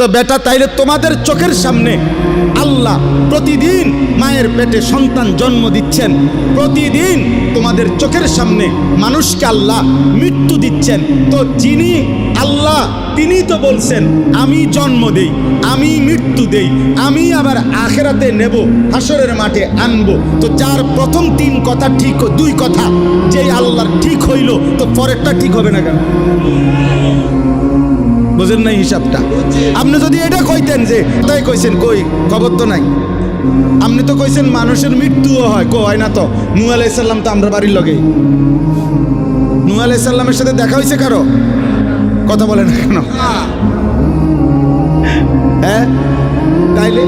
তো বেটা, তাইলে তোমাদের চোখের সামনে আল্লাহ প্রতিদিন মায়ের পেটে সন্তান জন্ম দিচ্ছেন, প্রতিদিন তোমাদের চোখের সামনে মানুষকে আল্লাহ মৃত্যু দিচ্ছেন। তো যিনি আল্লাহ, তিনি তো বলছেন আমি জন্ম দেই, আমি মৃত্যু দেই, আমি আবার আখেরাতে নেব, হাসরের মাঠে আনবো। তো যার প্রথম 3 কথা ঠিক, 2 কথা যেই আল্লাহর ঠিক হইল, তো পরেরটা ঠিক হবে না কেন? বুঝেন নাই হিসাবটা? আপনি যদি এটা কইতেন যে তাই কইছেন, কই খবর তো নাই। আপনি তো কইছেন মানুষের মৃত্যুও হয়, হয় না তো? নূহ আলাইহিস সালাম তো আমরা বাড়ির লগে, নূহ আলাইহিস সালামের সাথে দেখা হয়েছে কারো? কথা বলেন কেন? হ্যাঁ, তাইলে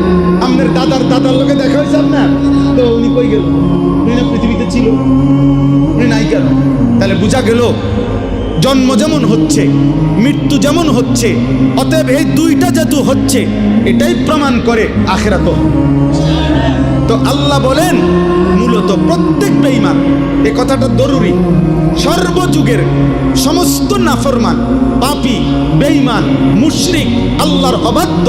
আপনার দাদার লোকে দেখা হয়েছে আপনার? তো উনি কই গেল? উনি না পৃথিবীতে ছিল, উনি নাই কেন? তাহলে বোঝা গেল জন্ম যেমন হচ্ছে, মৃত্যু যেমন হচ্ছে, অতএব এই 2টা যেহেতু হচ্ছে, এটাই প্রমাণ করে আখিরাত। তো আল্লাহ বলেন মূলত প্রত্যেক বেঈমান, এই কথাটা জরুরি, সর্বযুগের সমস্ত নাফরমান, পাপী, বেঈমান, মুশরিক, আল্লাহর অবাধ্য,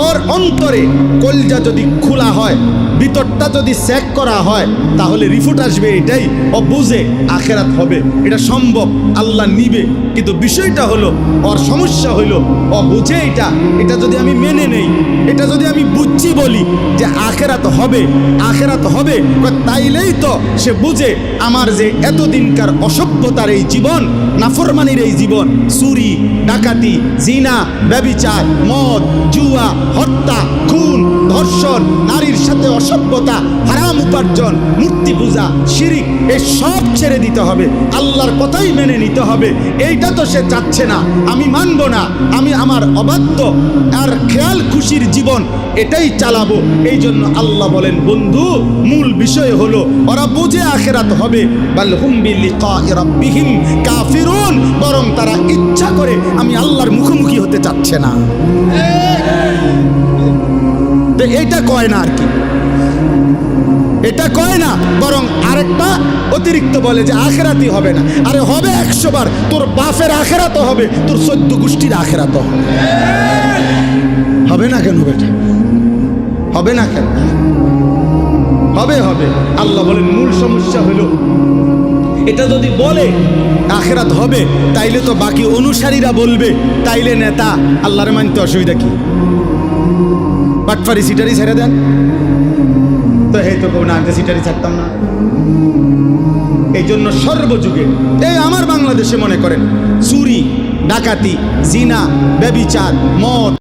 ওর অন্তরে কলজা যদি খোলা হয়, ভিতরটা যদি চেক করা হয়, তাহলে রিপোর্ট আসবে এটাই, ও বুঝে আখেরাত হবে, এটা সম্ভব, আল্লাহ নিবে। কিন্তু বিষয়টা হলো, ওর সমস্যা হইলো ও বুঝে এটা যদি আমি মেনে নেই, এটা যদি আমি বুঝছি বলি যে আখেরাত হবে, আখেরাত হবে, তাইলেই তো সে বুঝে আমার যে এতদিনকার অসভ্যতার এই জীবন, নাফরমানির এই জীবন, চুরি, ডাকাতি, জিনা, ব্যভিচার, মদ, জুয়া, হত্যা, খুন, ধর্ষণ, নারীর সাথে অসভ্যতা, হারাম উপার্জন, মূর্তি পূজা, শিরিক, এই সব ছেড়ে দিতে হবে, আল্লাহর কথাই মেনে নিতে হবে। এইটা তো সে চাচ্ছে না, আমি মানব না, আমি আমার অবাধ্য আর খেয়াল খুশির জীবন এটাই চালাবো। এই জন্য আল্লাহ বলেন বন্ধু, মূল বিষয় হলো ওরা বুঝে আখিরাত হবে, বাল হুম বিলিকাই রাব্বিহিম কাফিরুন, বরং তারা ইচ্ছা করে আমি আল্লাহর মুখোমুখি হতে চাচ্ছে না। তো এইটা কয় না আর কি, এটা কয় না, বরং আরেকটা অতিরিক্ত বলে যে আখেরাতই হবে না। আরে হবে 100 বার, তোর বাপের আখেরাতও হবে, তোর 14 গোষ্ঠীর আখেরাতও হবে। হবে না কেন বেটা? হবে না কেন? হবে হবে। আল্লাহ বলেন মূল সমস্যা হলো এটা যদি বলে আখেরাত হবে, তাইলে তো বাকি অনুসারীরা বলবে, তাইলে নেতা আল্লাহরে মানতে অসুবিধা কি? বাটফারি সিটারি ছেড়ে দেন তো, এই তো না আমি সিটারি ছাড়তাম না। এই জন্য সর্বযুগে, এই আমার বাংলাদেশে মনে করেন চুরি, ডাকাতি, জিনা, ব্যভিচার, মদ,